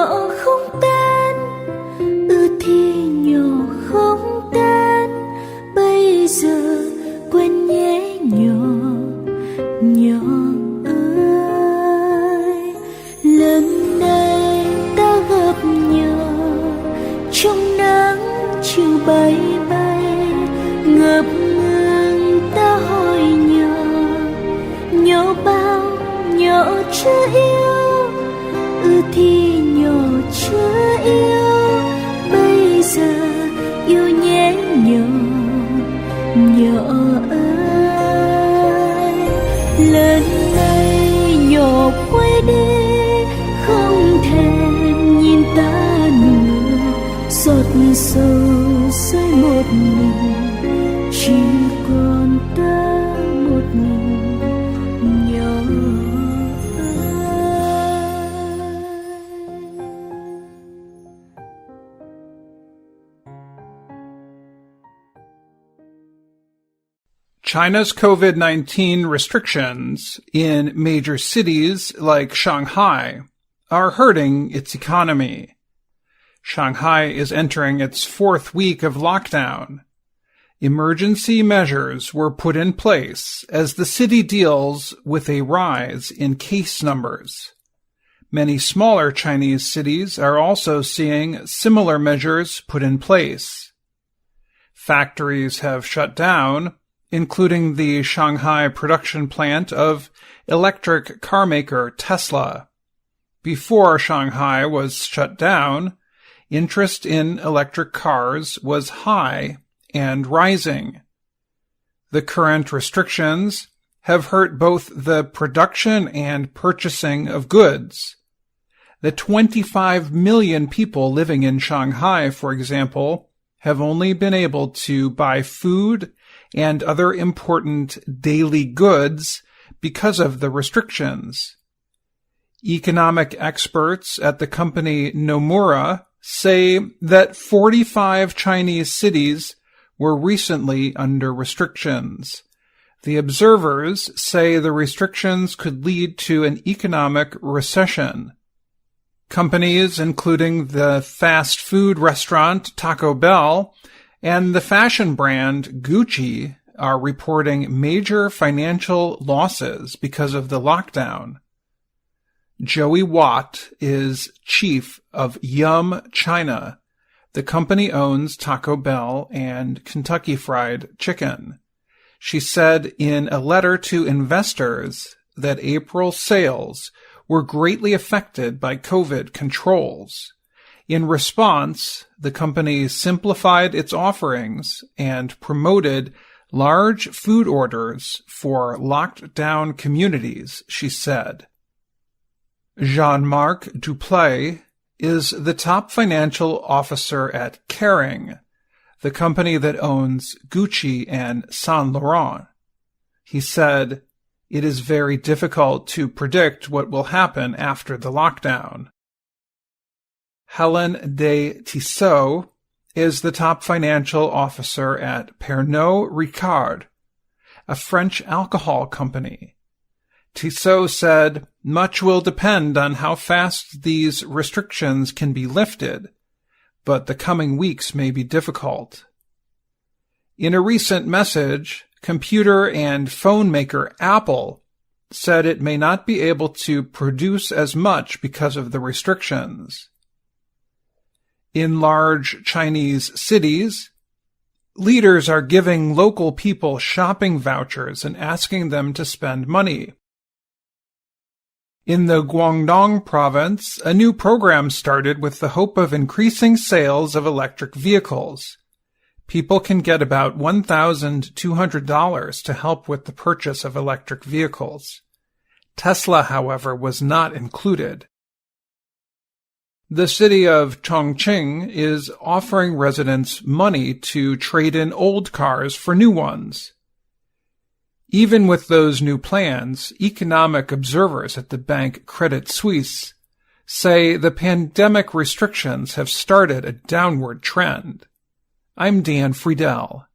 nhỏ không tên, thì nhỏ không tên. Bây giờ quên nhé nhỏ, nhỏ ơi. Lần này ta gặp nhau trong nắng chiều bay bay, ngập ngừng ta hỏi nhỏ bao nhỏ chưa yêu, thì nhỏ chưa yêu. Bây giờ yêu nhé nhỏ, nhỏ ơi. Lần này nhỏ quay đi, không thèm nhìn ta nữa. Giọt sầu rơi một mình, chỉ còn ta một mình, nhỏ ơi. China's COVID-19 restrictions in major cities like Shanghai are hurting its economy. Shanghai is entering its fourth week of lockdown. Emergency measures were put in place as the city deals with a rise in case numbers. Many smaller Chinese cities are also seeing similar measures put in place. Factories have shut down, including the Shanghai production plant of electric car maker Tesla. Before Shanghai was shut down, interest in electric cars was high and rising. The current restrictions have hurt both the production and purchasing of goods. The 25 million people living in Shanghai, for example, have only been able to buy food and other important daily goods because of the restrictions. Economic experts at the company Nomura say that 45 Chinese cities were recently under restrictions. The observers say the restrictions could lead to an economic recession. Companies including the fast food restaurant Taco Bell and the fashion brand Gucci are reporting major financial losses because of the lockdown. Joey Watt is chief of Yum China. The company owns Taco Bell and Kentucky Fried Chicken. She said in a letter to investors that April sales were greatly affected by COVID controls. In response, the company simplified its offerings and promoted large food orders for locked-down communities, she said. Jean-Marc Duplay is the top financial officer at Kering, the company that owns Gucci and Saint Laurent. He said, "It is very difficult to predict what will happen after the lockdown." Hélène de Tissot is the top financial officer at Pernod Ricard, a French alcohol company. Tissot said, "Much will depend on how fast these restrictions can be lifted, but the coming weeks may be difficult." In a recent message, computer and phone maker Apple said it may not be able to produce as much because of the restrictions. In large Chinese cities, leaders are giving local people shopping vouchers and asking them to spend money. In the Guangdong province, a new program started with the hope of increasing sales of electric vehicles. People can get about $1,200 to help with the purchase of electric vehicles. Tesla, however, was not included. The city of Chongqing is offering residents money to trade in old cars for new ones. Even with those new plans, economic observers at the bank Credit Suisse say the pandemic restrictions have started a downward trend. I'm Dan Friedell.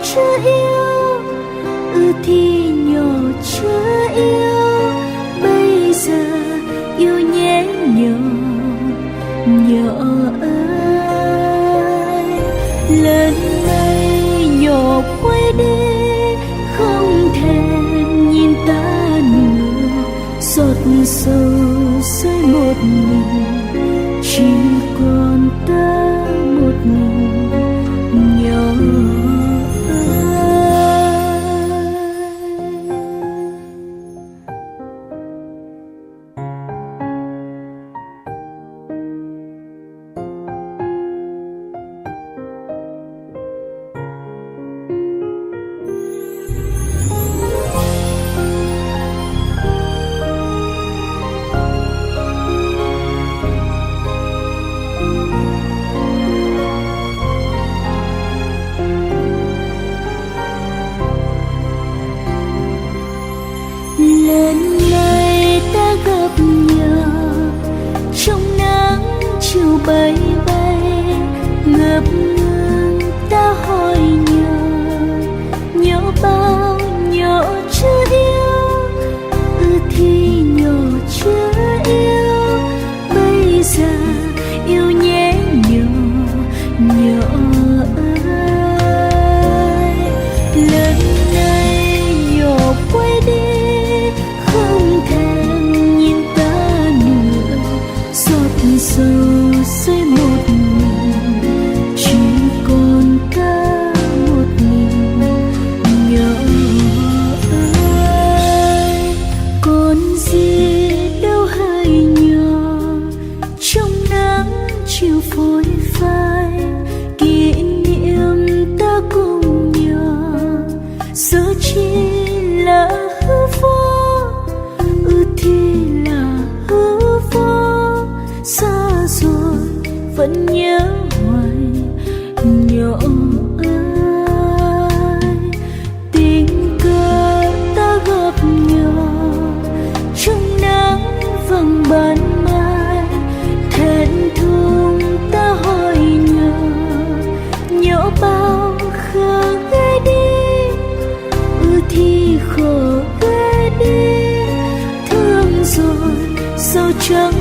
chưa yêu, thì nhỏ chưa yêu, bây giờ yêu nhé nhỏ ơi. Lần này nhỏ quay đi, không thèm nhìn ta nữa, giọt sầu rơi một mình, chỉ còn ta một mình nhỏ ơi. Lần này ta gặp nhau trong nắng chiều bay bay, ngập ngừng ta hỏi nhỏ bao nhỏ chưa yêu, thì nhỏ chưa yêu, bây giờ yêu nhé nhỏ ơi. Lần này nhỏ quay đi, không thèm nhìn ta nữa, giọt sầu rơi một mình, chỉ còn ta một mình nhỏ ơi. Còn gì đâu hơi nhỏ trong nắng chiều phôi phai, kỷ niệm ta cùng nhau giờ chỉ là hư vô, thì là hư vô, xa rồi vẫn nhớ hoài nhỏ ơi. Tình cờ ta gặp nhau trong nắng vầng ban mai, thẹn thùng ta hỏi nhỏ bao khờ ghê đi, thì khổ ghê đi, thương rồi sao chẳng